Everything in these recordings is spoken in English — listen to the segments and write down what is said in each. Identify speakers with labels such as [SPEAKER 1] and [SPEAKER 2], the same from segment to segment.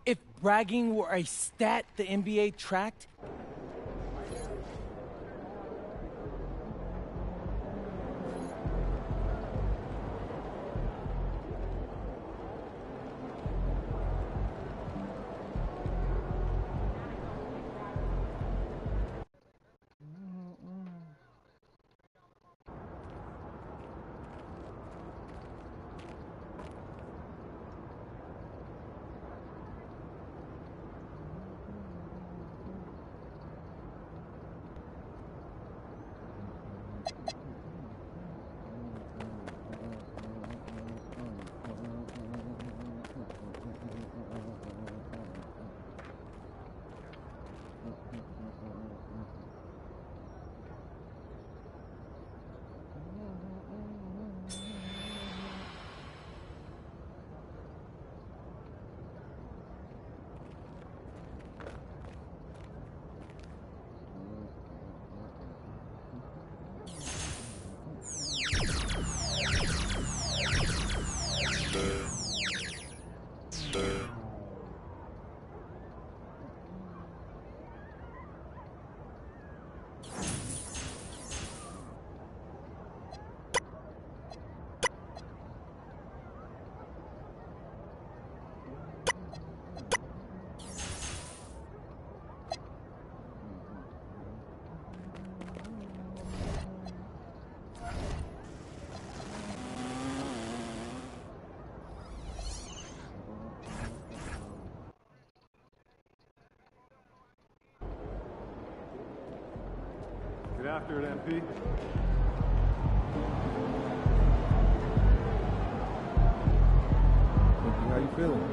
[SPEAKER 1] If bragging were a stat the NBA tracked,
[SPEAKER 2] Get after it, MP.
[SPEAKER 3] How you feeling?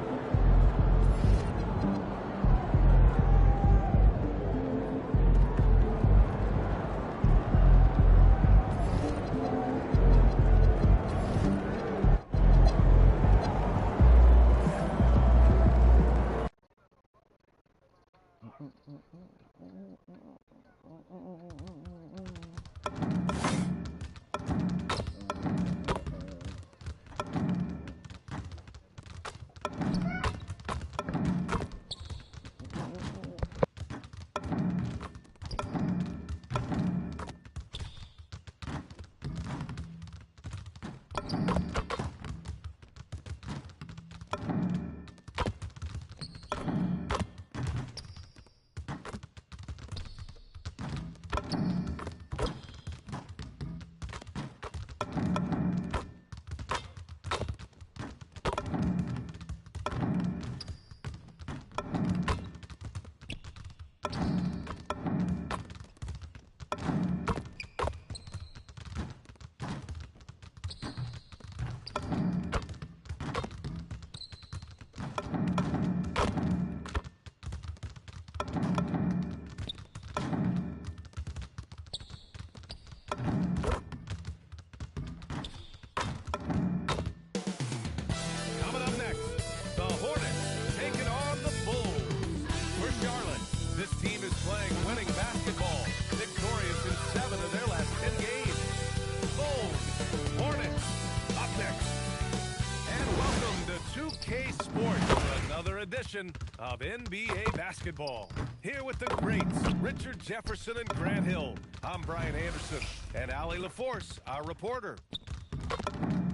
[SPEAKER 4] Edition of NBA basketball. Here with the greats, Richard Jefferson and Grant Hill. I'm Brian Anderson, and Allie LaForce, our reporter.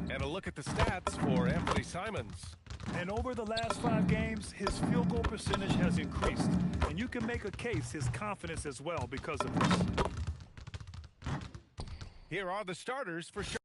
[SPEAKER 4] And a look at the stats for Anthony Simons.
[SPEAKER 5] And over the last 5 games, his field goal percentage has increased. And you can make a case his confidence as well because of this.
[SPEAKER 4] Here are the starters for sure.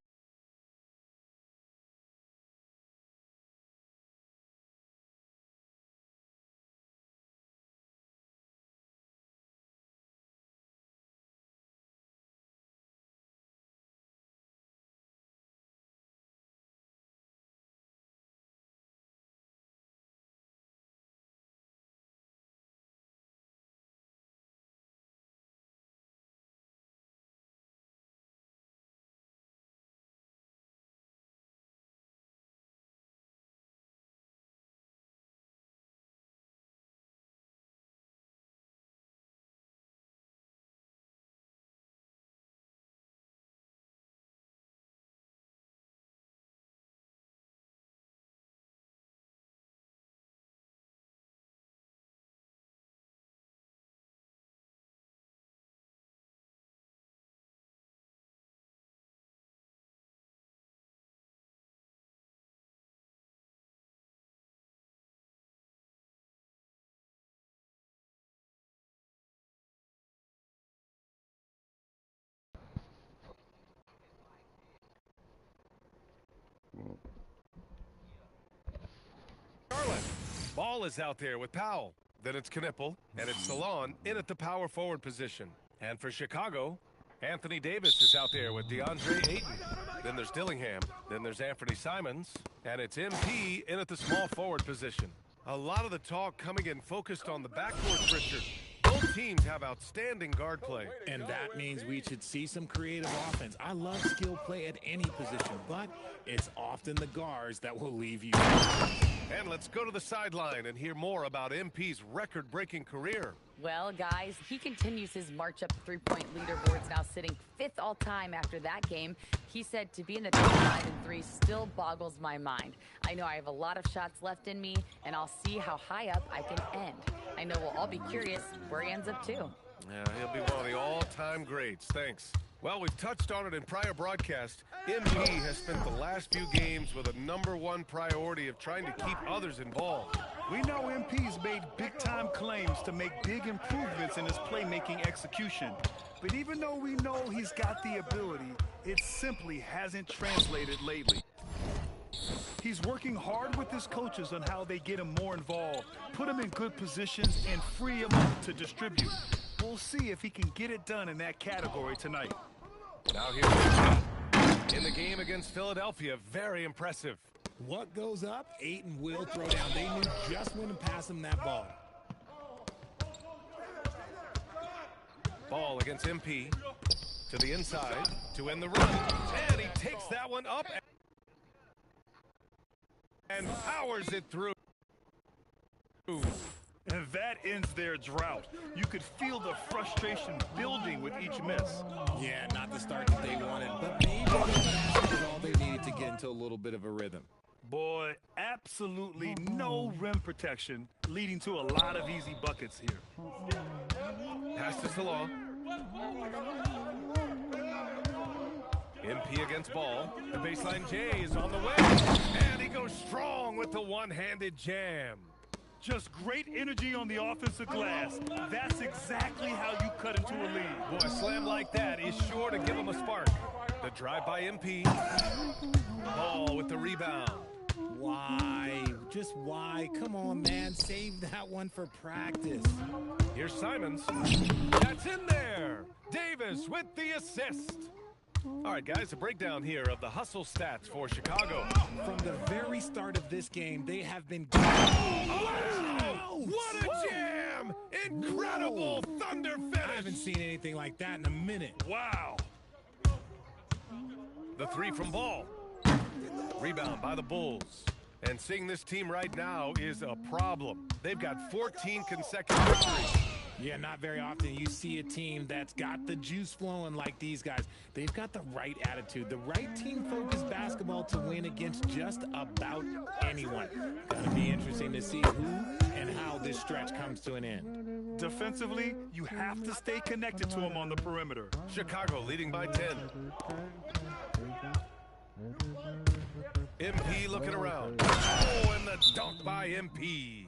[SPEAKER 4] Ball is out there with Powell. Then it's Knipple, and it's Salon in at the power forward position. And for Chicago, Anthony Davis is out there with DeAndre Ayton. Then there's Dillingham. Then there's Anthony Simons. And it's MP in at the small forward position. A lot of the talk coming in focused on the backcourt, Richard. Both teams have outstanding guard play.
[SPEAKER 3] And that means we should see some creative offense. I love skill play at any position, but it's often the guards that will leave you.
[SPEAKER 4] And let's go to the sideline and hear more about MP's record-breaking career.
[SPEAKER 6] Well, guys, he continues his march up the three-point leaderboards, now sitting 5th all-time after that game. He said to be in the top 5 and 3 still boggles my mind. I know I have a lot of shots left in me, and I'll see how high up I can end. I know we'll all be curious where he ends up, too.
[SPEAKER 4] Yeah, he'll be one of the all-time greats. Thanks. Well, we've touched on it in prior broadcasts. MP has spent the last few games with a #1 priority of trying to keep others involved.
[SPEAKER 5] We know MP's made big-time claims to make big improvements in his playmaking execution. But even though we know he's got the ability, it simply hasn't translated lately. He's working hard with his coaches on how they get him more involved, put him in good positions, and free him up to distribute. We'll see if he can get it done in that category tonight.
[SPEAKER 4] Now here's MP. In the game against Philadelphia, very impressive.
[SPEAKER 3] What goes up, Ayton will throw down. They knew just when to pass him that ball.
[SPEAKER 4] Ball against MP. To the inside to end the run. And he takes that one up and powers it through.
[SPEAKER 5] And that ends their drought. You could feel the frustration building with each miss.
[SPEAKER 3] Yeah, not the start that they wanted, but maybe that was all they needed to get into a little bit of a rhythm.
[SPEAKER 5] Boy, absolutely no rim protection, leading to a lot of easy buckets here.
[SPEAKER 4] Pass to Salah. MP against Ball. The baseline J is on the way. And he goes strong with the one-handed jam.
[SPEAKER 5] Just great energy on the offensive glass. That's exactly how you cut into a lead.
[SPEAKER 4] Boy, a slam like that is sure to give him a spark. The drive by MP. Ball with the rebound.
[SPEAKER 3] Why? Just why? Come on, man. Save that one for practice.
[SPEAKER 4] Here's Simons. That's in there. Davis with the assist. All right, guys, a breakdown here of the hustle stats for Chicago.
[SPEAKER 3] From the very start of this game, they have been...
[SPEAKER 4] Oh, what a jam! Incredible thunder finish!
[SPEAKER 3] I haven't seen anything like that in a minute.
[SPEAKER 5] Wow.
[SPEAKER 4] The three from Ball. Rebound by the Bulls. And seeing this team right now is a problem. They've got 14 consecutive victories.
[SPEAKER 3] Yeah, not very often you see a team that's got the juice flowing like these guys. They've got the right attitude, the right team-focused basketball to win against just about anyone. Gonna be interesting to see who and how this stretch comes to an end.
[SPEAKER 5] Defensively, you have to stay connected to him on the perimeter.
[SPEAKER 4] Chicago leading by 10. MP looking around. Oh, and the dunk by MP.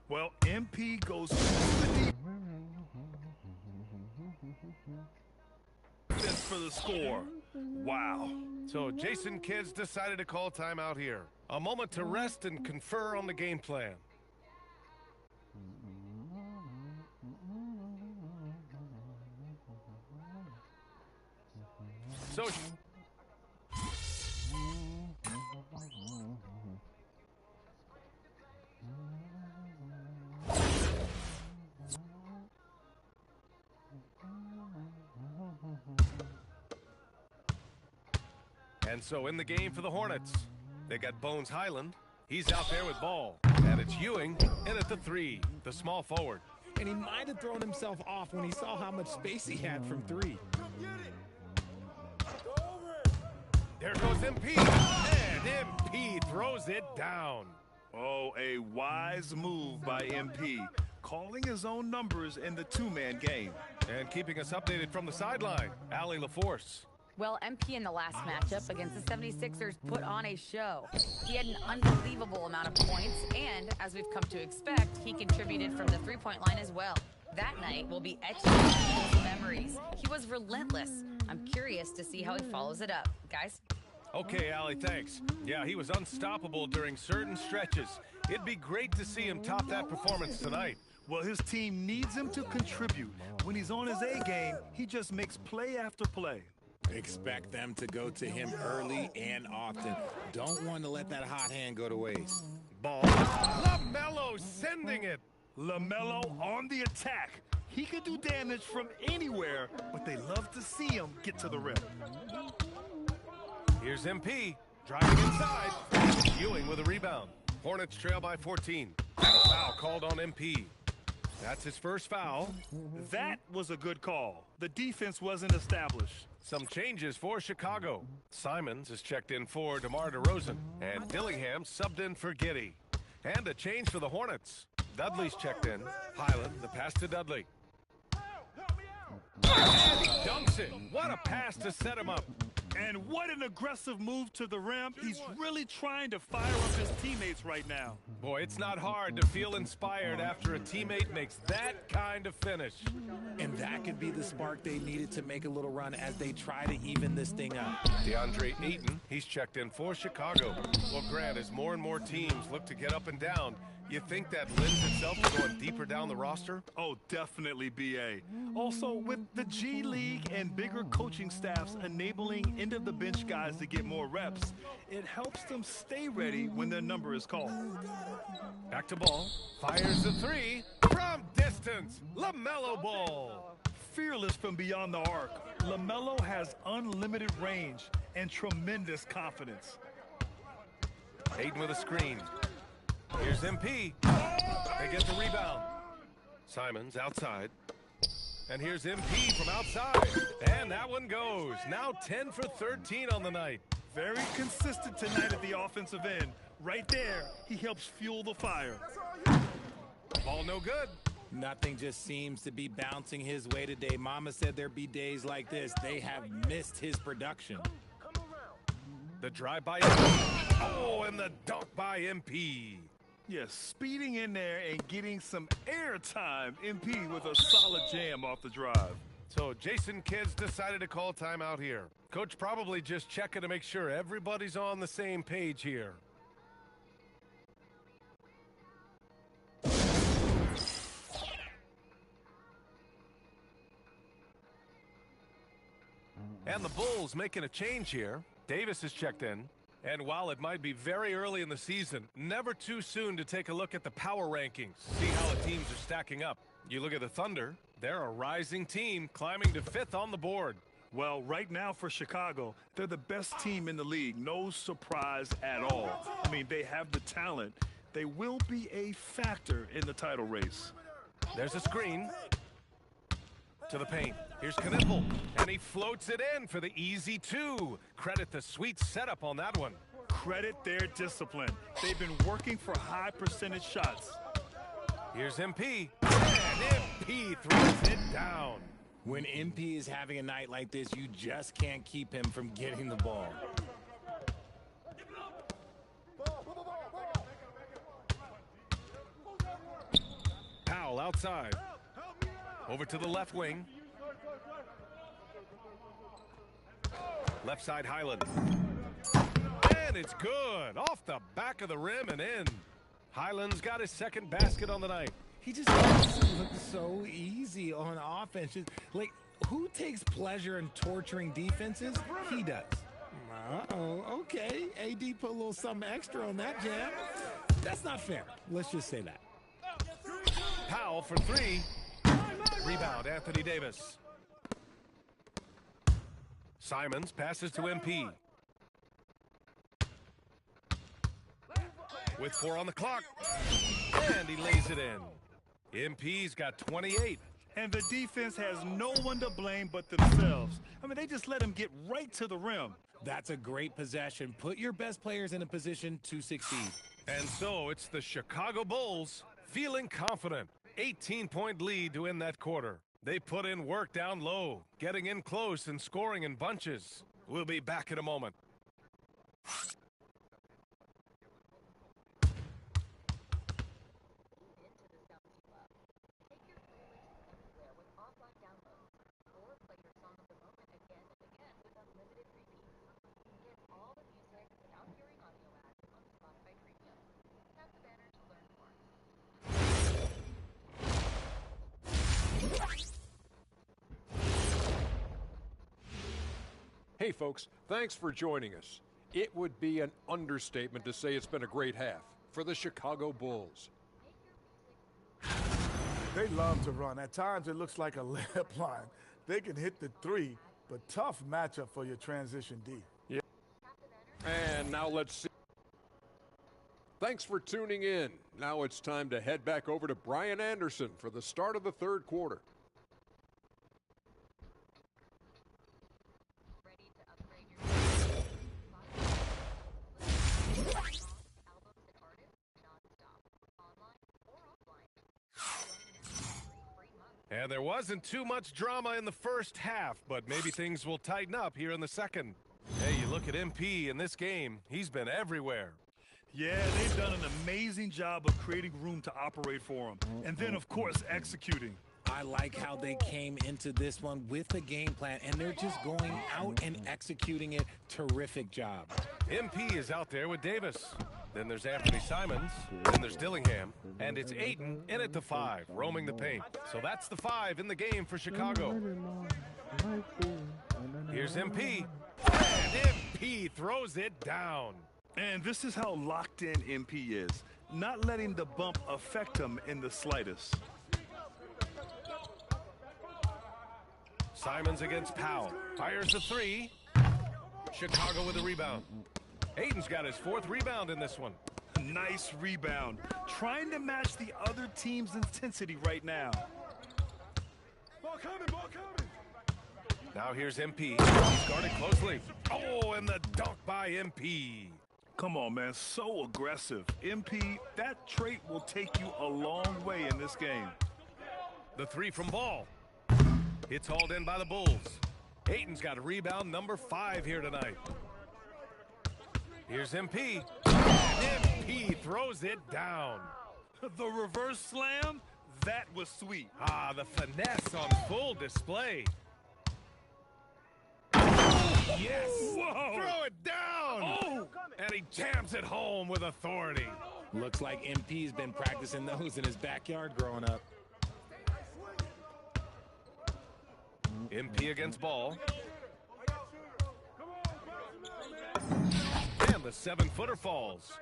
[SPEAKER 5] Well, MP goes super deep for the score. Wow.
[SPEAKER 4] So Jason Kidd's decided to call timeout here. A moment to rest and confer on the game plan. So and so in the game for the Hornets, they got Bones Highland. He's out there with Ball. And it's Ewing in at the three, the small forward.
[SPEAKER 3] And he might have thrown himself off when he saw how much space he had from three.
[SPEAKER 4] There goes MP. And MP throws it down.
[SPEAKER 5] Oh, a wise move by MP, calling his own numbers in the two-man game.
[SPEAKER 4] And keeping us updated from the sideline, Allie LaForce.
[SPEAKER 6] Well, MP in the last matchup against the 76ers put on a show. He had an unbelievable amount of points, and as we've come to expect, he contributed from the three-point line as well. That night will be etched in people's memories. He was relentless. I'm curious to see how he follows it up. Guys?
[SPEAKER 4] Okay, Allie, thanks. Yeah, he was unstoppable during certain stretches. It'd be great to see him top that performance tonight.
[SPEAKER 5] Well, his team needs him to contribute. When he's on his A game, he just makes play after play.
[SPEAKER 3] Expect them to go to him early and often. Don't want to let that hot hand go to waste.
[SPEAKER 4] Ball. LaMelo sending it.
[SPEAKER 5] LaMelo on the attack. He can do damage from anywhere, but they love to see him get to the rim.
[SPEAKER 4] Here's MP driving inside. Ewing with a rebound. Hornets trail by 14. And a foul called on MP. That's his first foul.
[SPEAKER 5] That was a good call. The defense wasn't established.
[SPEAKER 4] Some changes for Chicago. Simons is checked in for DeMar DeRozan. And Dillingham subbed in for Giddey. And a change for the Hornets. Dudley's checked in. Highland, the pass to Dudley. And he dunks it. What a pass to set him up.
[SPEAKER 5] And what an aggressive move to the rim. He's really trying to fire up his teammates right now.
[SPEAKER 4] Boy, it's not hard to feel inspired after a teammate makes that kind of finish.
[SPEAKER 3] And that could be the spark they needed to make a little run as they try to even this thing up.
[SPEAKER 4] DeAndre Ayton, he's checked in for Chicago. Well, Grant, as more and more teams look to get up and down, you think that lends itself to going deeper down the roster?
[SPEAKER 5] Oh, definitely, BA. Also, with the G League and bigger coaching staffs enabling end-of-the-bench guys to get more reps, it helps them stay ready when their number is called.
[SPEAKER 4] Back to ball. Fires the three from distance. LaMelo Ball.
[SPEAKER 5] Fearless from beyond the arc, LaMelo has unlimited range and tremendous confidence.
[SPEAKER 4] Ayton with a screen. Here's MP. They get the rebound. Simons outside. And here's MP from outside. And that one goes. Now 10 for 13 on the night.
[SPEAKER 5] Very consistent tonight at the offensive end. Right there, he helps fuel the fire.
[SPEAKER 4] Ball no good.
[SPEAKER 3] Nothing just seems to be bouncing his way today. Mama said there'd be days like this. They have missed his production.
[SPEAKER 4] The drive by MP. Oh, and the dunk by MP.
[SPEAKER 5] Yes, speeding in there and getting some air time. MP with a solid jam off the drive.
[SPEAKER 4] So Jason Kidd's decided to call timeout here. Coach probably just checking to make sure everybody's on the same page here. And the Bulls making a change here. Davis is checked in. And while it might be very early in the season, never too soon to take a look at the power rankings. See how the teams are stacking up. You look at the Thunder, they're a rising team climbing to 5th on the board.
[SPEAKER 5] Well, right now for Chicago, they're the best team in the league. No surprise at all. I mean, they have the talent. They will be a factor in the title race.
[SPEAKER 4] There's a screen. To the paint. Here's Kniffel, and he floats it in for the easy 2. Credit the sweet setup on that one.
[SPEAKER 5] Credit their discipline. They've been working for high percentage shots.
[SPEAKER 4] Here's MP, and MP throws it down.
[SPEAKER 3] When MP is having a night like this, you just can't keep him from getting the ball.
[SPEAKER 4] Powell outside. Over to the left wing. Left side Highland. And it's good. Off the back of the rim and in. Highland's got his second basket on the night.
[SPEAKER 3] He just makes it look so easy on offense. Like, who takes pleasure in torturing defenses? He does. Uh-oh, okay. AD put a little something extra on that jam. That's not fair. Let's just say that.
[SPEAKER 4] Powell for 3. Rebound, Anthony Davis. Simons passes to MP. With 4 on the clock. And he lays it in. MP's got 28.
[SPEAKER 5] And the defense has no one to blame but themselves. I mean, they just let him get right to the rim.
[SPEAKER 3] That's a great possession. Put your best players in a position to succeed.
[SPEAKER 4] And so it's the Chicago Bulls feeling confident. 18-point lead to end that quarter. They put in work down low, getting in close and scoring in bunches. We'll be back in a moment.
[SPEAKER 7] Hey folks, thanks for joining us. It would be an understatement to say it's been a great half for the Chicago Bulls.
[SPEAKER 8] They love to run. At times it looks like a layup line. They can hit the three, but tough matchup for your transition D.
[SPEAKER 7] Yeah. And now let's see. Thanks for tuning in. Now it's time to head back over to Brian Anderson for the start of the third quarter.
[SPEAKER 4] And there wasn't too much drama in the first half, but maybe things will tighten up here in the second. Hey, you look at MP in this game, he's been everywhere.
[SPEAKER 5] Yeah, they've done an amazing job of creating room to operate for him. And then, of course, executing.
[SPEAKER 3] I like how they came into this one with a game plan, and they're just going out and executing it. Terrific job.
[SPEAKER 4] MP is out there with Davis. Then there's Anthony Simons. Then there's Dillingham. And it's Ayton in at the 5, roaming the paint. So that's the 5 in the game for Chicago. Here's MP. And MP throws it down.
[SPEAKER 5] And this is how locked in MP is, not letting the bump affect him in the slightest.
[SPEAKER 4] Simons against Powell. Fires the 3. Chicago with a rebound. Ayton's got his 4th rebound in this one.
[SPEAKER 5] Nice rebound. Trying to match the other team's intensity right now.
[SPEAKER 2] Ball coming, ball coming.
[SPEAKER 4] Now here's MP. He's guarded closely. Oh, and the dunk by MP.
[SPEAKER 5] Come on, man. So aggressive. MP, that trait will take you a long way in this game.
[SPEAKER 4] The 3 from Ball. It's hauled in by the Bulls. Ayton's got a rebound number 5 here tonight. Here's MP. And MP throws it down.
[SPEAKER 5] The reverse slam, that was sweet.
[SPEAKER 4] Ah, the finesse on full display. Yes!
[SPEAKER 5] Whoa!
[SPEAKER 4] Throw it down!
[SPEAKER 5] Oh!
[SPEAKER 4] And he jams it home with authority.
[SPEAKER 3] Looks like MP's been practicing those in his backyard growing up.
[SPEAKER 4] MP against Ball. And the 7-footer falls.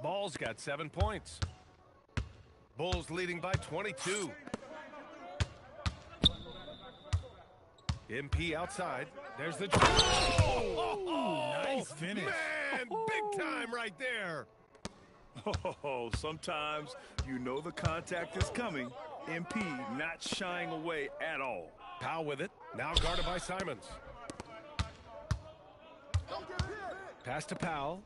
[SPEAKER 4] Ball's got 7 points. Bulls leading by 22. MP outside. There's the...
[SPEAKER 5] Nice finish.
[SPEAKER 4] Man, big time right there.
[SPEAKER 5] Oh, sometimes you know the contact is coming. MP not shying away at all.
[SPEAKER 4] Powell with it. Now guarded by Simons. Pass to Powell.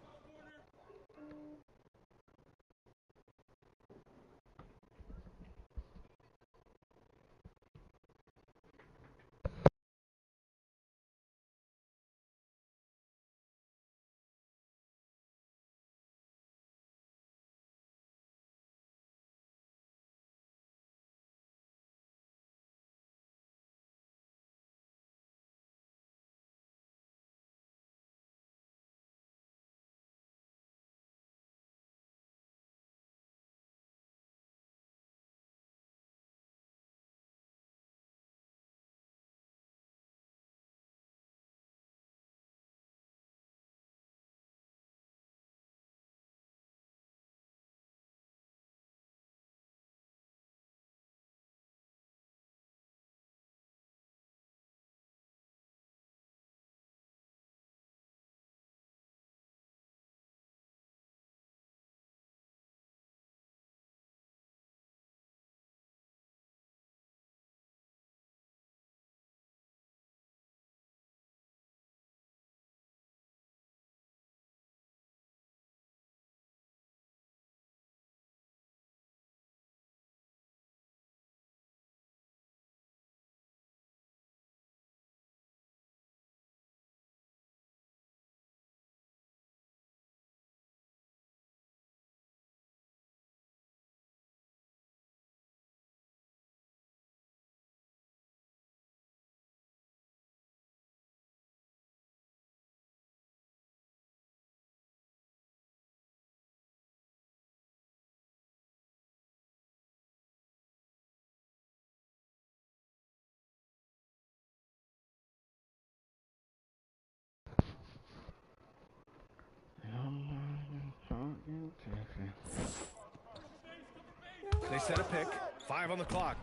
[SPEAKER 4] They set a pick. 5 on the clock.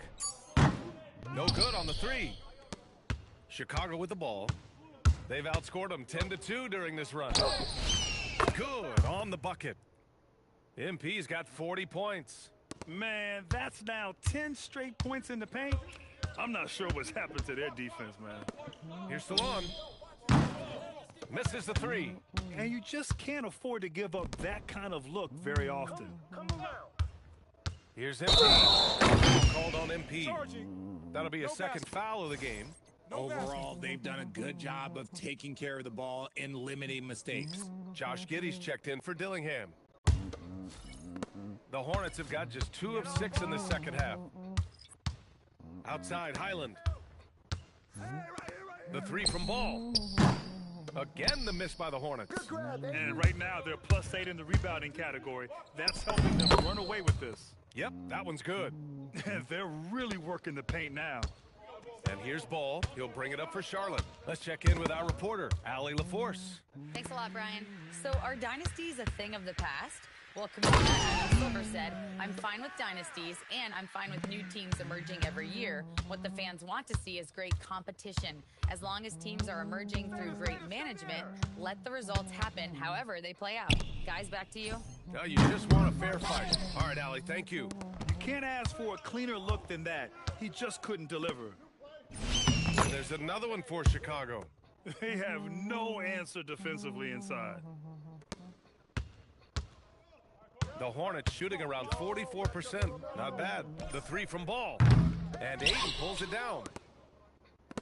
[SPEAKER 4] No good on the 3. Chicago with the ball. They've outscored them 10-2 during this run. Good on the bucket. MP's got 40 points.
[SPEAKER 5] Man, that's now 10 straight points in the paint. I'm not sure what's happened to their defense, man.
[SPEAKER 4] Here's Stallone. Misses the 3.
[SPEAKER 5] And you just can't afford to give up that kind of look very often.
[SPEAKER 4] Here's MP. Called on MP. That'll be a second foul of the game.
[SPEAKER 3] Overall, they've done a good job of taking care of the ball and limiting mistakes.
[SPEAKER 4] Josh Giddey's checked in for Dillingham. The Hornets have got just 2 of 6 in the second half. Outside, Highland. The 3 from Ball. Again, the miss by the Hornets.
[SPEAKER 5] And right now, they're +8 in the rebounding category. That's helping them run away with this.
[SPEAKER 4] Yep, that one's good.
[SPEAKER 5] They're really working the paint now.
[SPEAKER 4] And here's Ball. He'll bring it up for Charlotte. Let's check in with our reporter, Allie LaForce.
[SPEAKER 6] Thanks a lot, Brian. So are dynasties a thing of the past? Well, Commissioner Adam Silver said, I'm fine with dynasties, and I'm fine with new teams emerging every year. What the fans want to see is great competition. As long as teams are emerging through great management, let the results happen however they play out. Guys, back to you.
[SPEAKER 4] No, you just want a fair fight. All right, Allie, thank you.
[SPEAKER 5] You can't ask for a cleaner look than that. He just couldn't deliver.
[SPEAKER 4] And there's another one for Chicago.
[SPEAKER 5] They have no answer defensively inside.
[SPEAKER 4] The Hornets shooting around 44%. Not bad. The 3 from Ball. And Ayton pulls it down.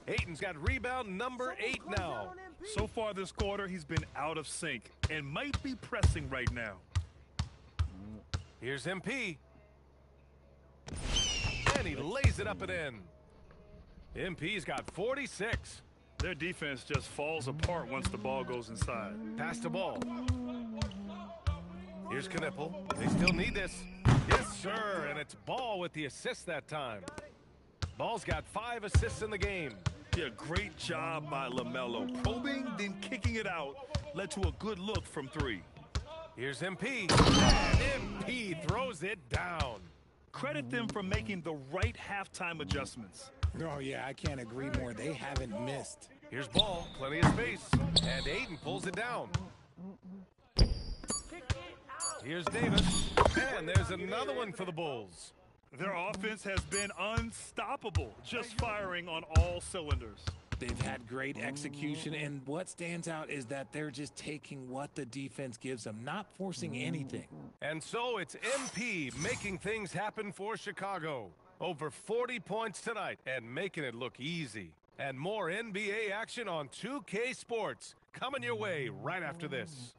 [SPEAKER 4] Ayton's got rebound number 8 now.
[SPEAKER 5] So far this quarter, he's been out of sync and might be pressing right now.
[SPEAKER 4] Here's MP. And he lays it up and in. MP's got 46.
[SPEAKER 5] Their defense just falls apart once the ball goes inside.
[SPEAKER 4] Pass the ball. Here's Knipple. They still need this. Yes, sir. And it's Ball with the assist that time. Ball's got 5 assists in the game.
[SPEAKER 5] Yeah, great job by LaMelo. Probing, then kicking it out led to a good look from 3.
[SPEAKER 4] Here's MP. And MP throws it down.
[SPEAKER 5] Credit them for making the right halftime adjustments.
[SPEAKER 3] Oh, yeah, I can't agree more. They haven't missed.
[SPEAKER 4] Here's Ball. Plenty of space. And Ayton pulls it down. Here's Davis. And there's another one for the Bulls.
[SPEAKER 5] Their offense has been unstoppable, just firing on all cylinders.
[SPEAKER 3] They've had great execution, and what stands out is that they're just taking what the defense gives them, not forcing anything.
[SPEAKER 4] And so it's MP making things happen for Chicago. Over 40 points tonight and making it look easy. And more NBA action on 2K Sports coming your way right after this.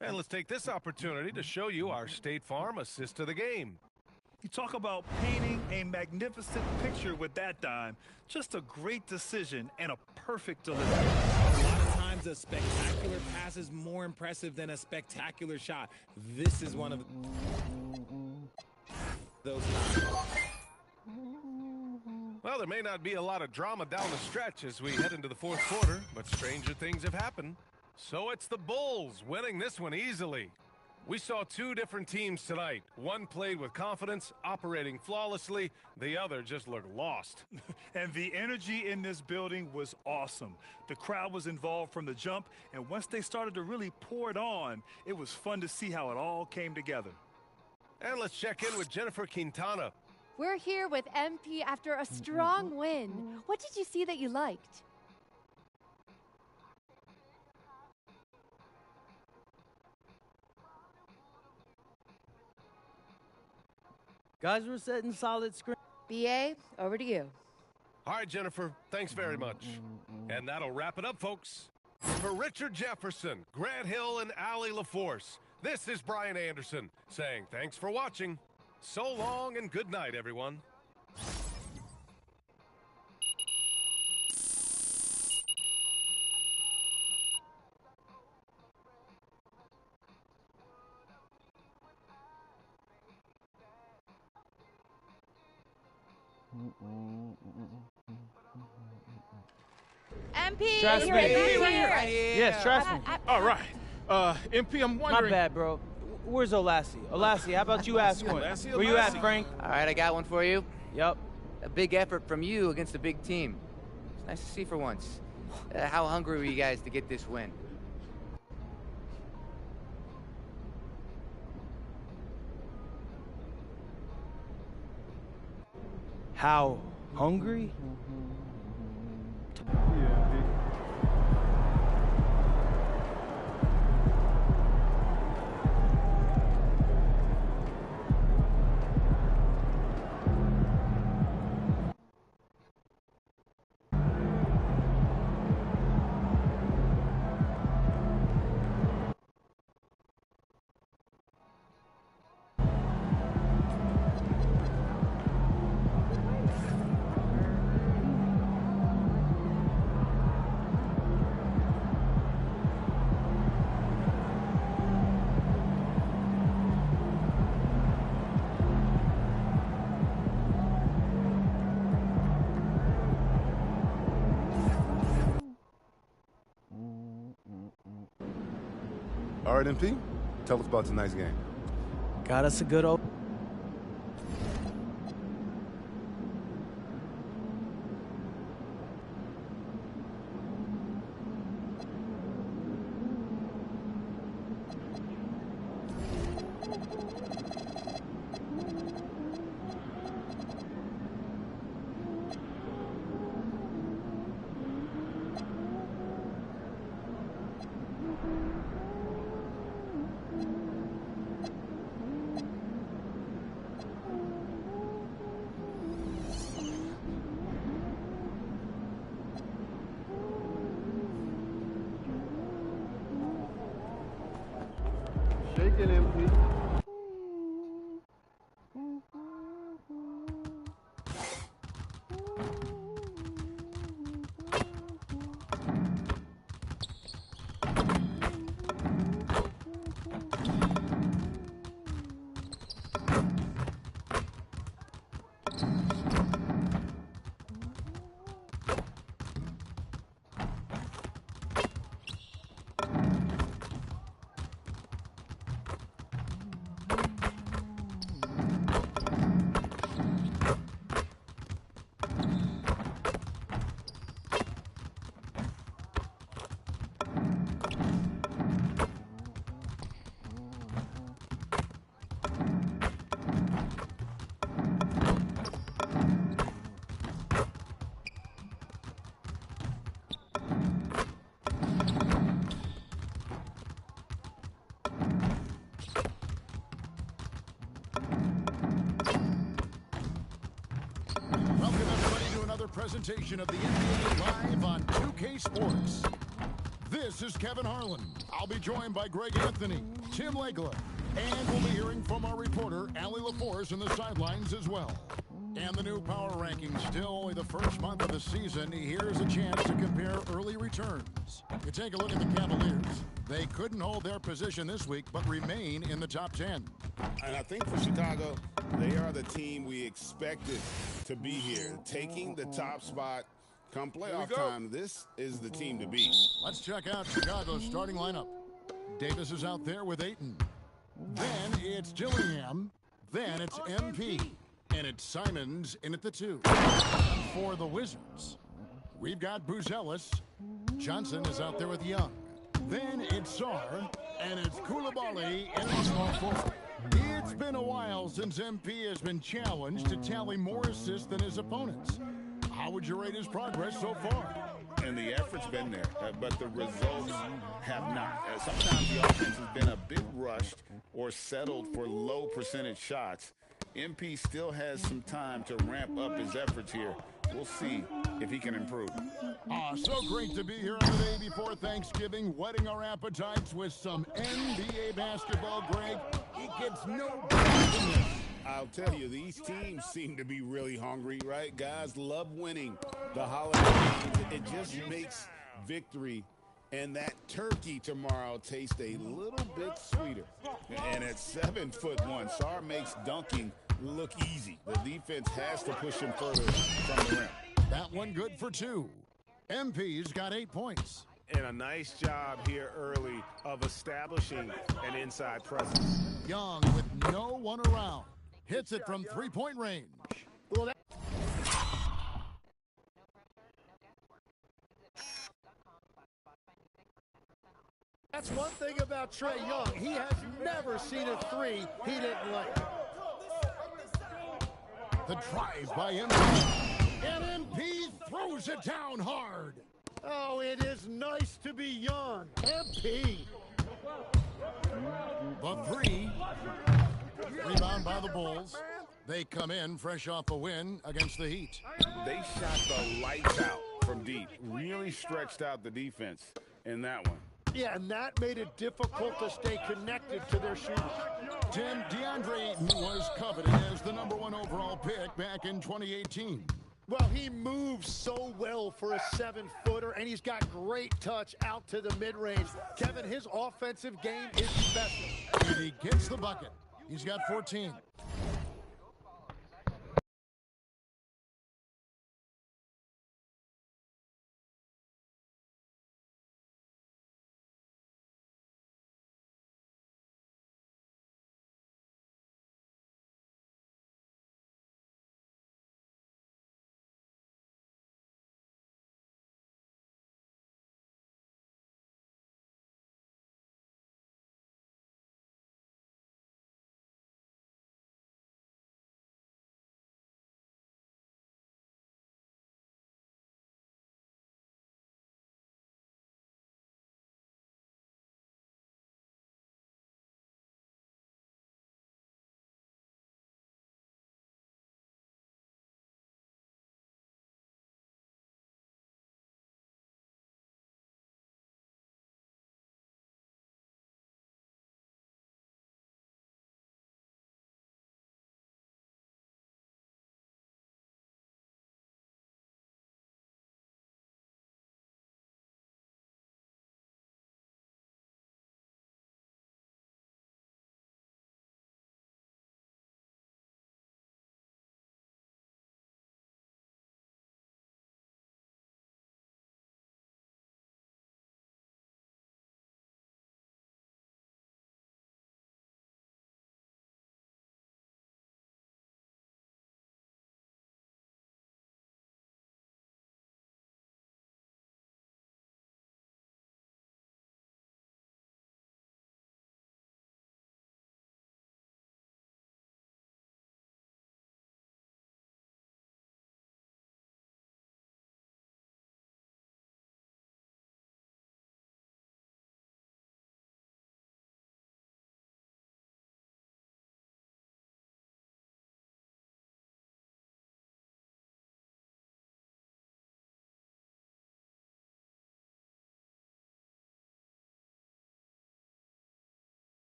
[SPEAKER 4] And let's take this opportunity to show you our State Farm assist to the game.
[SPEAKER 5] You talk about painting a magnificent picture with that dime. Just a great decision and a perfect delivery.
[SPEAKER 3] A lot of times a spectacular pass is more impressive than a spectacular shot. This is one of those times.
[SPEAKER 4] Well, there may not be a lot of drama down the stretch as we head into the fourth quarter, but stranger things have happened. So it's the Bulls winning this one easily. We saw 2 different teams tonight. One played with confidence, operating flawlessly. The other just looked lost.
[SPEAKER 5] And the energy in this building was awesome. The crowd was involved from the jump, and once they started to really pour it on, it was fun to see how it all came together.
[SPEAKER 4] And let's check in with Jennifer Quintana.
[SPEAKER 9] We're here with MP after a strong win. What did you see that you liked?
[SPEAKER 1] Guys were setting solid screen.
[SPEAKER 9] BA, over to you.
[SPEAKER 4] All right, Jennifer, thanks very much. And that'll wrap it up, folks. For Richard Jefferson, Grant Hill, and Allie LaForce, this is Brian Anderson saying thanks for watching. So long and good night, everyone.
[SPEAKER 6] MP,
[SPEAKER 1] Trust
[SPEAKER 6] you're
[SPEAKER 1] me.
[SPEAKER 6] right here.
[SPEAKER 1] Yes, trust me.
[SPEAKER 2] All right. MP, I'm
[SPEAKER 1] My
[SPEAKER 2] wondering.
[SPEAKER 1] bad, bro. Where's Olassie? Olassie, how about you ask one?
[SPEAKER 2] Olassie,
[SPEAKER 1] Where you at,
[SPEAKER 2] Olassie.
[SPEAKER 1] Frank?
[SPEAKER 10] All right, I got one for you.
[SPEAKER 1] Yup.
[SPEAKER 10] A big effort from you against a big team. It's nice to see for once. How hungry were you guys to get this win?
[SPEAKER 1] How hungry?
[SPEAKER 11] All right, MP, tell us about tonight's game.
[SPEAKER 1] Got us a good old.
[SPEAKER 11] Shaking, MP.
[SPEAKER 12] Welcome everybody to another presentation of the NBA Live on 2K Sports. This is Kevin Harlan. I'll be joined by Greg Anthony, Tim Legler, and we'll be hearing from our reporter, Allie LaForce, in the sidelines as well. And the new power rankings, still only the first month of the season. Here's a chance to compare early returns. You take a look at the Cavaliers. They couldn't hold their position this week, but remain in the top 10.
[SPEAKER 13] And I think for Chicago, they are the team we expected to be here. Taking the top spot come playoff time, this is the team to beat.
[SPEAKER 12] Let's check out Chicago's starting lineup. Davis is out there with Ayton. Then it's Dillingham. Then it's MP. And it's Simons in at the 2. For the Wizards, we've got Buzelis. Johnson is out there with Young. Then it's Sarr. And it's Koulibaly in the small forward. It's been a while since MP has been challenged to tally more assists than his opponents. How would you rate his progress so far?
[SPEAKER 13] And the effort's been there, but the results have not. Sometimes the offense has been a bit rushed or settled for low percentage shots. MP still has some time to ramp up his efforts here. We'll see if he can improve.
[SPEAKER 12] So great to be here on the day before Thanksgiving, whetting our appetites with some NBA basketball, Greg. It gets no better than this.
[SPEAKER 13] I'll tell you, these teams seem to be really hungry, right? Guys love winning the holiday games. It just makes victory and that turkey tomorrow taste a little bit sweeter. And at 7'1", Sarr makes dunking look easy. The defense has to push him further from the rim.
[SPEAKER 12] That one good for 2. MP's got 8 points.
[SPEAKER 4] And a nice job here early of establishing an inside presence.
[SPEAKER 12] Young with no one around. Hits it from three-point range.
[SPEAKER 14] Well, that's one thing about Trae Young. He has never seen a three he didn't like.
[SPEAKER 12] The drive by MP. And MP throws it down hard.
[SPEAKER 14] Oh, it is nice to be Young. MP.
[SPEAKER 12] The 3. Rebound by the Bulls. They come in fresh off a win against the Heat.
[SPEAKER 13] They shot the lights out from deep. Really stretched out the defense in that one.
[SPEAKER 14] Yeah, and that made it difficult to stay connected to their shooters.
[SPEAKER 12] Tim, DeAndre Ayton was coveted as the #1 overall pick back in 2018.
[SPEAKER 14] Well, he moves so well for a 7-footer, and he's got great touch out to the mid-range. Kevin, his offensive game is special.
[SPEAKER 12] And he gets the bucket. He's got 14.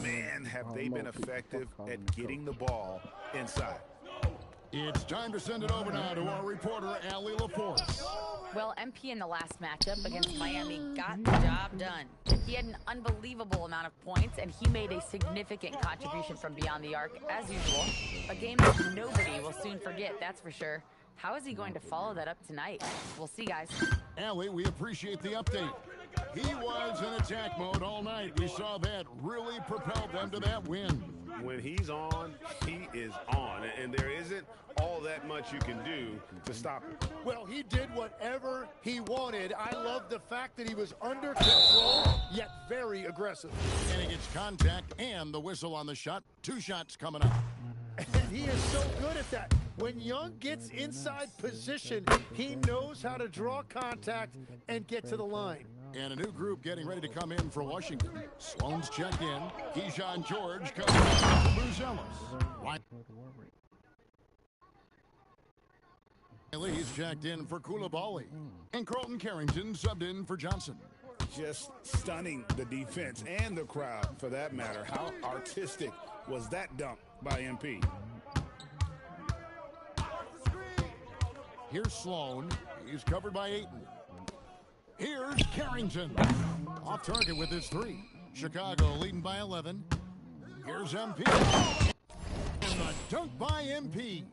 [SPEAKER 4] Man, have they been effective at getting the ball inside.
[SPEAKER 12] It's time to send it over now to our reporter, Allie LaForce.
[SPEAKER 6] Well, MP in the last matchup against Miami got the job done. He had an unbelievable amount of points, and he made a significant contribution from beyond the arc, as usual. A game that nobody will soon forget, that's for sure. How is he going to follow that up tonight? We'll see, guys.
[SPEAKER 12] Allie, we appreciate the update. He was in attack mode all night. We saw that really propelled them to that win.
[SPEAKER 4] When he's on, he is on. And there isn't all that much you can do to stop him.
[SPEAKER 14] Well, he did whatever he wanted. I love the fact that he was under control, yet very aggressive.
[SPEAKER 12] And he gets contact and the whistle on the shot. 2 shots coming up.
[SPEAKER 14] And he is so good at that. When Young gets inside position, he knows how to draw contact and get to the line.
[SPEAKER 12] And a new group getting ready to come in for Washington. Sloan's checked in. Keyshawn George comes in for Buzelis. Lee's checked in for Koulibaly. And Carlton Carrington subbed in for Johnson.
[SPEAKER 13] Just stunning the defense and the crowd, for that matter. How artistic was that dunk by MP?
[SPEAKER 12] Here's Sloan. He's covered by Ayton. Here's Carrington. Off target with his three. Chicago leading by 11. Here's MP. And the dunk by MP.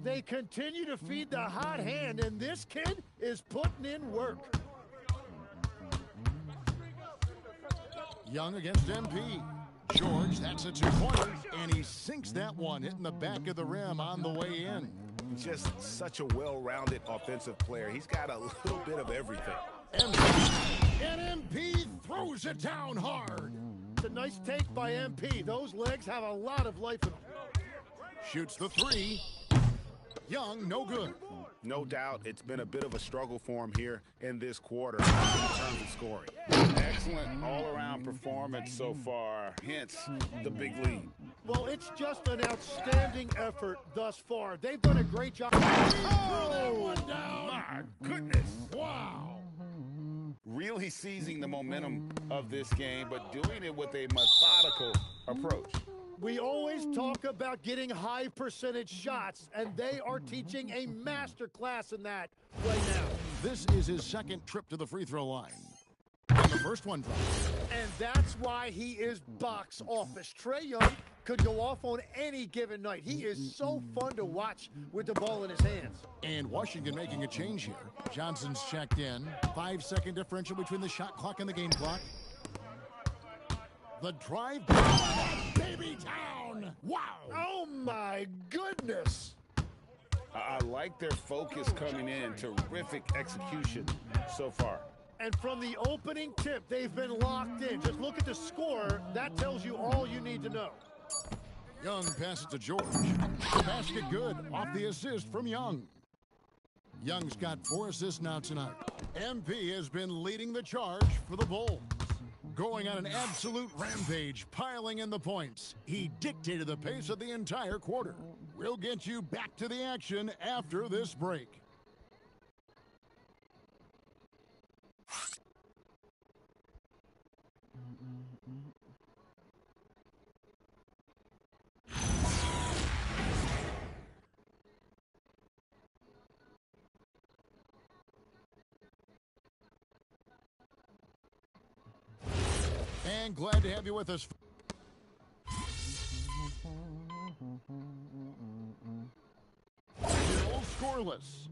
[SPEAKER 14] They continue to feed the hot hand, and this kid is putting in work.
[SPEAKER 12] Young against MP. George, that's a two-pointer, and he sinks that one, hitting the back of the rim on the way in.
[SPEAKER 13] Just such a well-rounded offensive player. He's got a little bit of everything.
[SPEAKER 12] And MP throws it down hard.
[SPEAKER 14] It's a nice take by MP. Those legs have a lot of life in them.
[SPEAKER 12] Shoots the three. Young, no good.
[SPEAKER 13] No doubt it's been a bit of a struggle for him here in this quarter in terms of scoring. Excellent all-around performance so far, hence the big lead.
[SPEAKER 14] Well, it's just an outstanding effort thus far. They've done a great job.
[SPEAKER 12] Oh,
[SPEAKER 13] my goodness.
[SPEAKER 12] Wow.
[SPEAKER 13] Really seizing the momentum of this game, but doing it with a methodical approach.
[SPEAKER 14] We always talk about getting high percentage shots, and they are teaching a master class in that right now.
[SPEAKER 12] This is his second trip to the free throw line. And the first one drops.
[SPEAKER 14] And that's why he is box office. Trae Young could go off on any given night. He is so fun to watch with the ball in his hands.
[SPEAKER 12] And Washington making a change here. Johnson's checked in. 5-second differential between the shot clock and the game clock. The drive. Baby down. Wow.
[SPEAKER 14] Oh, my goodness.
[SPEAKER 13] I like their focus coming in. Terrific execution so far.
[SPEAKER 14] And from the opening tip, they've been locked in. Just look at the score. That tells you all you need to know.
[SPEAKER 12] Young passes to George. Basket good off the assist from Young. Young's got 4 assists now tonight. MP has been leading the charge for the Bulls. Going on an absolute rampage, piling in the points. He dictated the pace of the entire quarter. We'll get you back to the action after this break. And glad to have you with us. Still scoreless.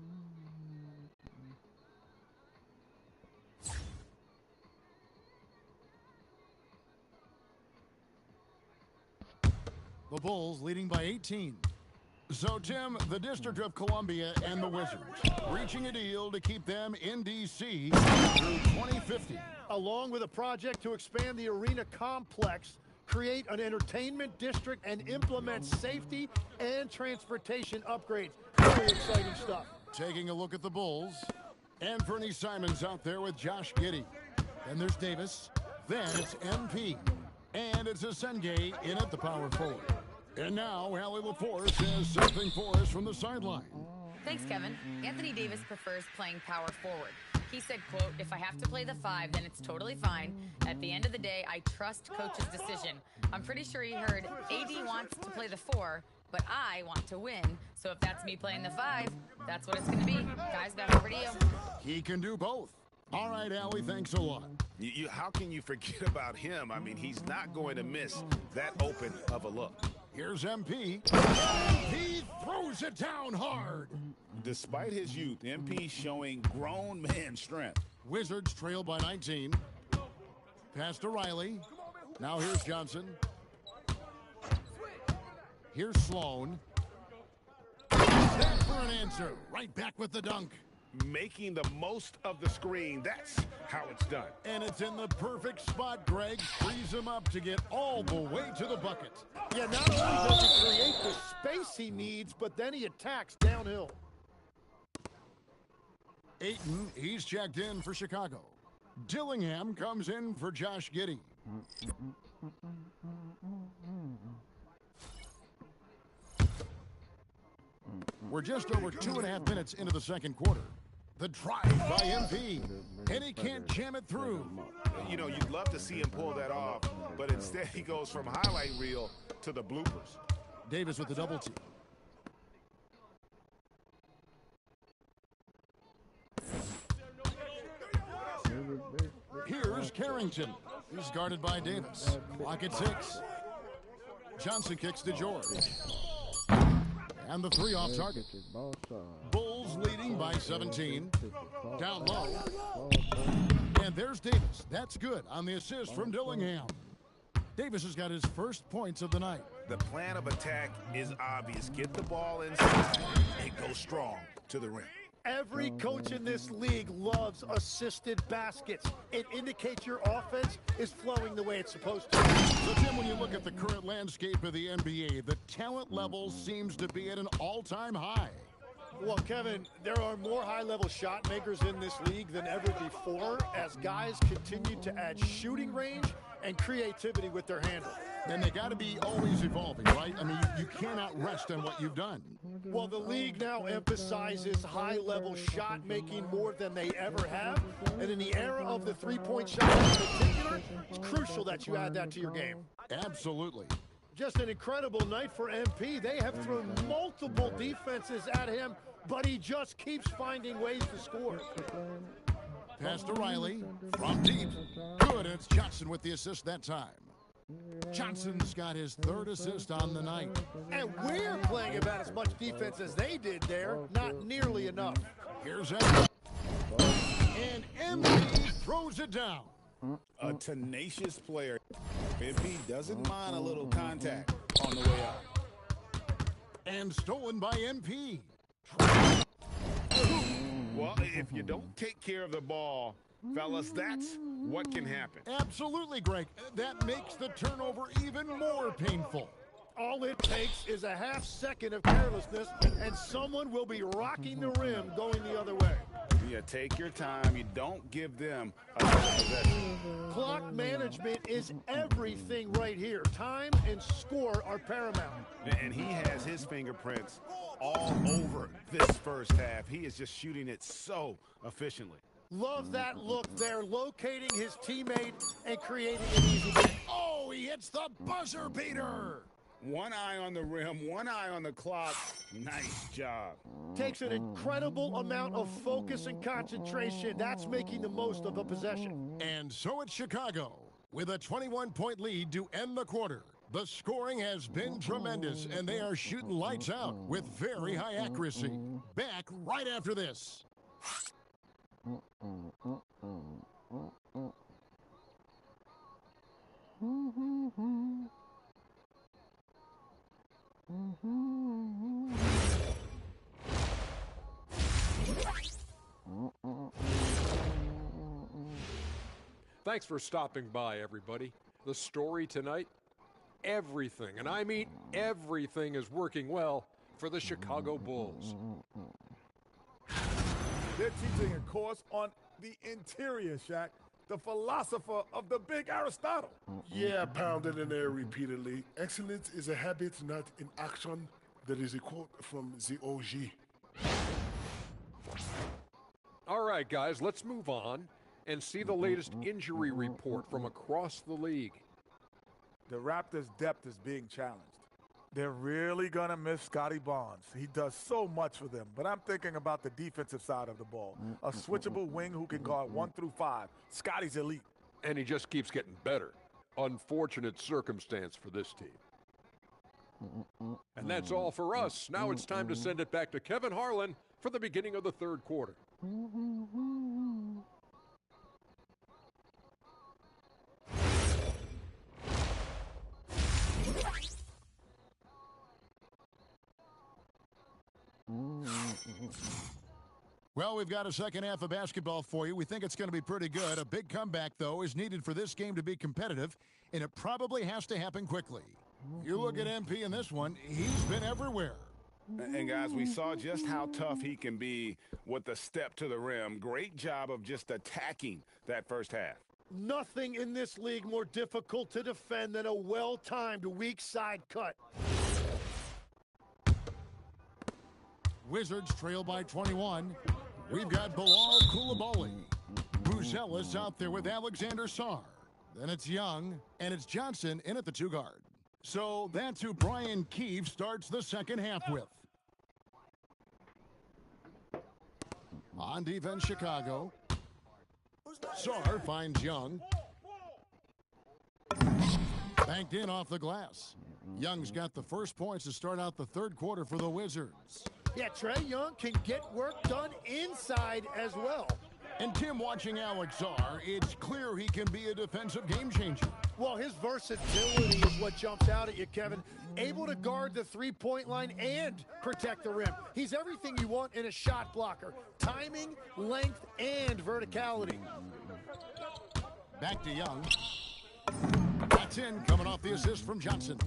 [SPEAKER 12] The Bulls leading by 18. So, Tim, the District of Columbia and the Wizards reaching a deal to keep them in D.C. through 2050.
[SPEAKER 14] Along with a project to expand the arena complex, create an entertainment district, and implement safety and transportation upgrades. Very exciting stuff.
[SPEAKER 12] Taking a look at the Bulls. And Fernie Simons out there with Josh Giddey. Then there's Davis. Then it's MP. And it's Asenge in at the power forward. And now, Allie LaForce has something for us from the sideline.
[SPEAKER 6] Thanks, Kevin. Anthony Davis prefers playing power forward. He said, quote, "If I have to play the 5, then it's totally fine. At the end of the day, I trust coach's decision." I'm pretty sure he heard AD wants to play the 4, but I want to win. So if that's me playing the 5, that's what it's going to be. Guys, back over to you.
[SPEAKER 12] He can do both. All right, Allie, thanks a lot.
[SPEAKER 13] How can you forget about him? I mean, he's not going to miss that open of a look.
[SPEAKER 12] Here's MP. MP throws it down hard.
[SPEAKER 13] Despite his youth, MP showing grown man strength.
[SPEAKER 12] Wizards trail by 19. Pass to Riley. Now here's Johnson. Here's Sloan. That for an answer. Right back with the dunk.
[SPEAKER 13] making the most of the screen. That's how it's done.
[SPEAKER 12] And it's in the perfect spot, Greg. Frees him up to get all the way to the bucket.
[SPEAKER 14] Yeah, not only does he create the space he needs, but then he attacks downhill.
[SPEAKER 12] Ayton, he's checked in for Chicago. Dillingham comes in for Josh Giddey. We're just over 2.5 minutes into the second quarter. The drive by MP, and he can't jam it through.
[SPEAKER 13] You know, you'd love to see him pull that off, but instead he goes from highlight reel to the bloopers.
[SPEAKER 12] Davis with the double team. Here's Carrington. He's guarded by Davis. Clock at 6. Johnson kicks to George. And the three off target. Bulls leading by 17. Down low. And there's Davis. That's good on the assist from Dillingham. Davis has got his first points of the night.
[SPEAKER 13] The plan of attack is obvious. Get the ball inside and go strong to the rim.
[SPEAKER 14] Every coach in this league loves assisted baskets. It indicates your offense is flowing the way it's supposed to.
[SPEAKER 12] So, Tim, when you look at the current landscape of the NBA, the talent level seems to be at an all-time high.
[SPEAKER 14] Well, Kevin, there are more high-level shot makers in this league than ever before as guys continue to add shooting range and creativity with their handle.
[SPEAKER 12] And they got to be always evolving, right? I mean, you cannot rest on what you've done.
[SPEAKER 14] Well, the league now emphasizes high-level shot making more than they ever have. And in the era of the three-point shot in particular, it's crucial that you add that to your game.
[SPEAKER 12] Absolutely.
[SPEAKER 14] Just an incredible night for MP. They have thrown multiple defenses at him, but he just keeps finding ways to score.
[SPEAKER 12] Pass to Riley from deep. Good, and it's Johnson with the assist that time. Johnson's got his third assist on the night.
[SPEAKER 14] And we're playing about as much defense as they did there. Not nearly enough.
[SPEAKER 12] Here's Evans. And MP throws it down.
[SPEAKER 13] A tenacious player. MP doesn't mind a little contact on the way out.
[SPEAKER 12] And stolen by MP.
[SPEAKER 13] Well, if you don't take care of the ball, fellas, that's what can happen.
[SPEAKER 12] Absolutely, Greg. That makes the turnover even more painful.
[SPEAKER 14] All it takes is a half second of carelessness, and someone will be rocking the rim going the other way.
[SPEAKER 13] You take your time. You don't give them a possession.
[SPEAKER 14] Clock management is everything right here. Time and score are paramount.
[SPEAKER 13] And he has his fingerprints all over this first half. He is just shooting it so efficiently.
[SPEAKER 14] Love that look there, locating his teammate and creating an easy game.
[SPEAKER 12] Oh, he hits the buzzer beater.
[SPEAKER 13] One eye on the rim, one eye on the clock. Nice job.
[SPEAKER 14] Takes an incredible amount of focus and concentration. That's making the most of a possession.
[SPEAKER 12] And so it's Chicago with a 21-point lead to end the quarter. The scoring has been tremendous, and they are shooting lights out with very high accuracy. Back right after this.
[SPEAKER 7] Thanks for stopping by, everybody. The story tonight, everything, and I mean everything, is working well for the Chicago Bulls.
[SPEAKER 8] They're teaching a course on the interior, Shaq, the philosopher of the big Aristotle.
[SPEAKER 15] Yeah, pounded in there repeatedly. Excellence is a habit, not an action. That is a quote from the OG.
[SPEAKER 7] All right, guys, let's move on and see the latest injury report from across the league.
[SPEAKER 8] The Raptors' depth is being challenged. They're really going to miss Scotty Barnes. He does so much for them. But I'm thinking about the defensive side of the ball. A switchable wing who can guard 1 through 5. Scotty's elite.
[SPEAKER 7] And he just keeps getting better. Unfortunate circumstance for this team. And that's all for us. Now it's time to send it back to Kevin Harlan for the beginning of the third quarter.
[SPEAKER 12] Well, we've got a second half of basketball for you. We think it's going to be pretty good. A big comeback, though, is needed for this game to be competitive, and it probably has to happen quickly. You look at MP in this one, he's been everywhere.
[SPEAKER 13] And, guys, we saw just how tough he can be with the step to the rim. Great job of just attacking that first half.
[SPEAKER 14] Nothing in this league more difficult to defend than a well-timed weak side cut.
[SPEAKER 12] Wizards trail by 21. We've got Bilal Coulibaly. Buzelis out there with Alexander Sarr. Then it's Young, and it's Johnson in at the 2 guard. So that's who Brian Keefe starts the second half with. On defense, Chicago. Sarr finds Young. Banked in off the glass. Young's got the first points to start out the third quarter for the Wizards.
[SPEAKER 14] Yeah, Trae Young can get work done inside as well.
[SPEAKER 12] And Tim, watching Alex Sarr, it's clear he can be a defensive game changer.
[SPEAKER 14] Well, his versatility is what jumps out at you, Kevin. Able to guard the three-point line and protect the rim. He's everything you want in a shot blocker. Timing, length, and verticality.
[SPEAKER 12] Back to Young. That's in, coming off the assist from Johnson.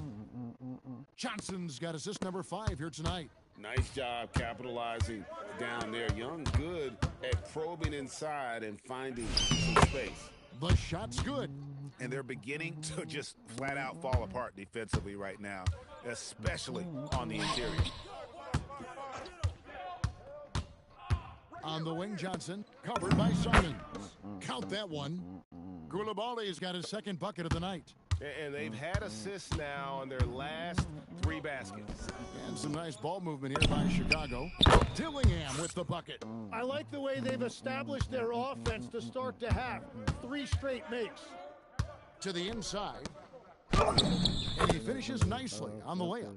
[SPEAKER 12] Johnson's got assist number 5 here tonight.
[SPEAKER 13] Nice job capitalizing down there. Young good at probing inside and finding some space.
[SPEAKER 12] The shot's good.
[SPEAKER 13] And they're beginning to just flat out fall apart defensively right now, especially on the interior.
[SPEAKER 12] On the wing, Johnson, covered by Simons. Count that one. Coulibaly's got his second bucket of the night.
[SPEAKER 13] And they've had assists now on their last 3 baskets.
[SPEAKER 12] And some nice ball movement here by Chicago. Dillingham with the bucket.
[SPEAKER 14] I like the way they've established their offense to start the half. 3 straight makes.
[SPEAKER 12] To the inside. And he finishes nicely on the layup.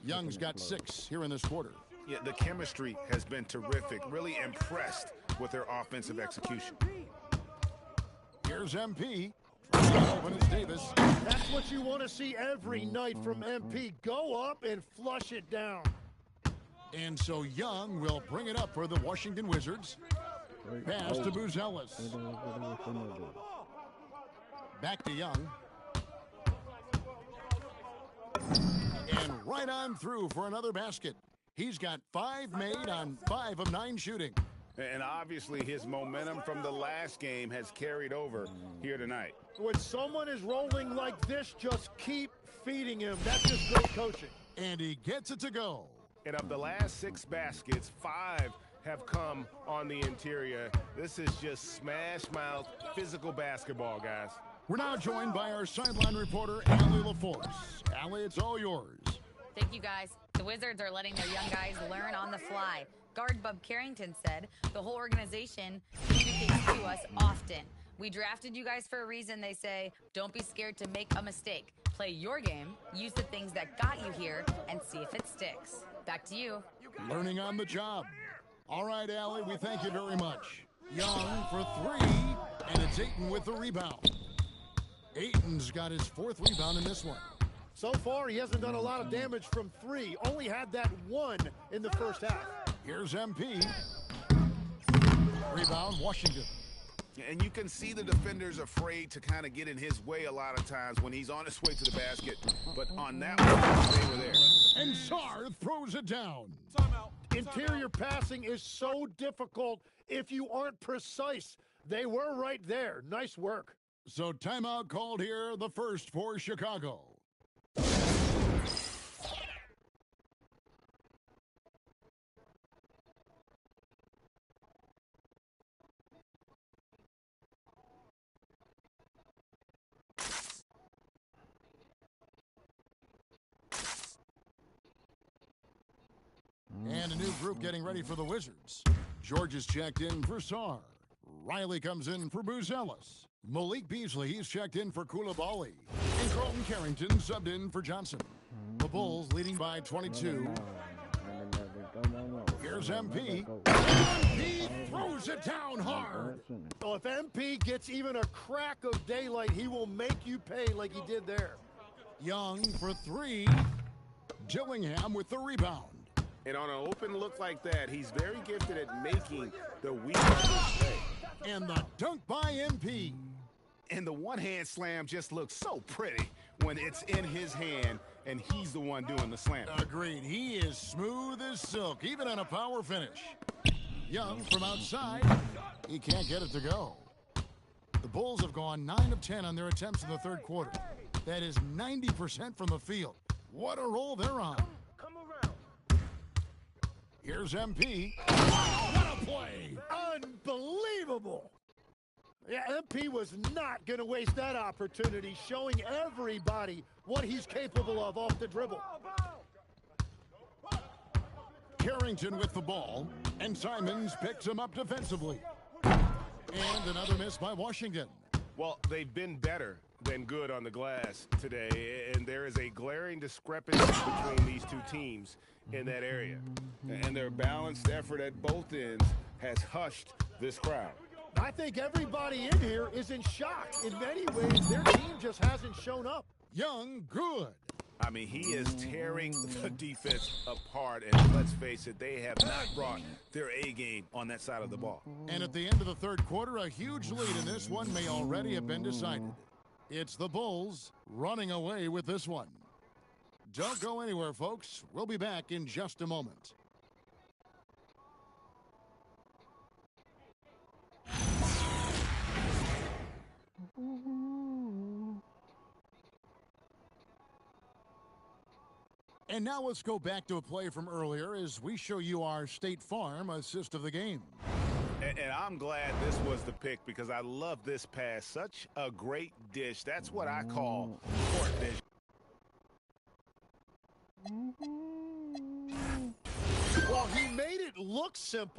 [SPEAKER 12] Young's got 6 here in this quarter.
[SPEAKER 13] Yeah, the chemistry has been terrific. Really impressed with their offensive execution.
[SPEAKER 12] Here's MP. When it's Davis.
[SPEAKER 14] That's what you want to see every night from MP. Go up and flush it down.
[SPEAKER 12] And so Young will bring it up for the Washington Wizards. Pass to Buzelis. Back to Young. And right on through for another basket. He's got 5 made on 5 of 9 shooting.
[SPEAKER 13] And obviously his momentum from the last game has carried over here tonight.
[SPEAKER 14] When someone is rolling like this, just keep feeding him. That's just great coaching.
[SPEAKER 12] And he gets it to go.
[SPEAKER 13] And of the last 6 baskets, 5 have come on the interior. This is just smash-mouth physical basketball, guys.
[SPEAKER 12] We're now joined by our sideline reporter, Allie LaForce. Allie, it's all yours.
[SPEAKER 6] Thank you, guys. The Wizards are letting their young guys learn on the fly. Guard Bub Carrington said the whole organization communicates to us often. We drafted you guys for a reason, they say. Don't be scared to make a mistake. Play your game, use the things that got you here, and see if it sticks. Back to you.
[SPEAKER 12] Learning on the job. All right, Allie, we thank you very much. Young for 3, and it's Ayton with the rebound. Ayton's got his 4th rebound in this one.
[SPEAKER 14] So far, he hasn't done a lot of damage from 3. Only had that 1 in the first half.
[SPEAKER 12] Here's MP. Rebound, Washington.
[SPEAKER 13] And you can see the defenders afraid to kind of get in his way a lot of times when he's on his way to the basket. But on that one, they were there.
[SPEAKER 12] And Sarr throws it down.
[SPEAKER 14] Interior passing is so difficult if you aren't precise. They were right there. Nice work.
[SPEAKER 12] So timeout called here, the first for Chicago. And a new group getting ready for the Wizards. George is checked in for Sarr. Riley comes in for Buzelis. Malik Beasley, he's checked in for Coulibaly. And Carlton Carrington subbed in for Johnson. The Bulls leading by 22. Here's MP. He throws it down hard.
[SPEAKER 14] So if MP gets even a crack of daylight, he will make you pay like he did there.
[SPEAKER 12] Young for 3. Dillingham with the rebound.
[SPEAKER 13] And on an open look like that, he's very gifted at making the weak others pay.
[SPEAKER 12] And the dunk by MP.
[SPEAKER 16] And the one-hand slam just looks so pretty when it's in his hand and he's the one doing the slam.
[SPEAKER 12] Agreed. He is smooth as silk, even on a power finish. Young from outside. He can't get it to go. The Bulls have gone 9 of 10 on their attempts in the third quarter. That is 90% from the field. What a roll they're on. Here's MP. What a play!
[SPEAKER 14] Unbelievable! Yeah, MP was not going to waste that opportunity, showing everybody what he's capable of off the dribble.
[SPEAKER 12] Carrington with the ball, and Simons picks him up defensively. And another miss by Washington.
[SPEAKER 4] Well, they've been better than good on the glass today, and there is a glaring discrepancy between these two teams in that area.
[SPEAKER 13] And their balanced effort at both ends has hushed this crowd.
[SPEAKER 14] I think everybody in here is in shock. In many ways, their team just hasn't shown up.
[SPEAKER 12] Young, good.
[SPEAKER 4] I mean, he is tearing the defense apart, and let's face it, they have not brought their A game on that side of the ball.
[SPEAKER 12] And at the end of the third quarter, a huge lead in this one may already have been decided. It's the Bulls running away with this one. Don't go anywhere, folks. We'll be back in just a moment. And now let's go back to a play from earlier as we show you our State Farm assist of the game.
[SPEAKER 4] And I'm glad this was the pick because I love this pass. Such a great dish. That's what I call court vision.
[SPEAKER 14] Well, he made it look simple.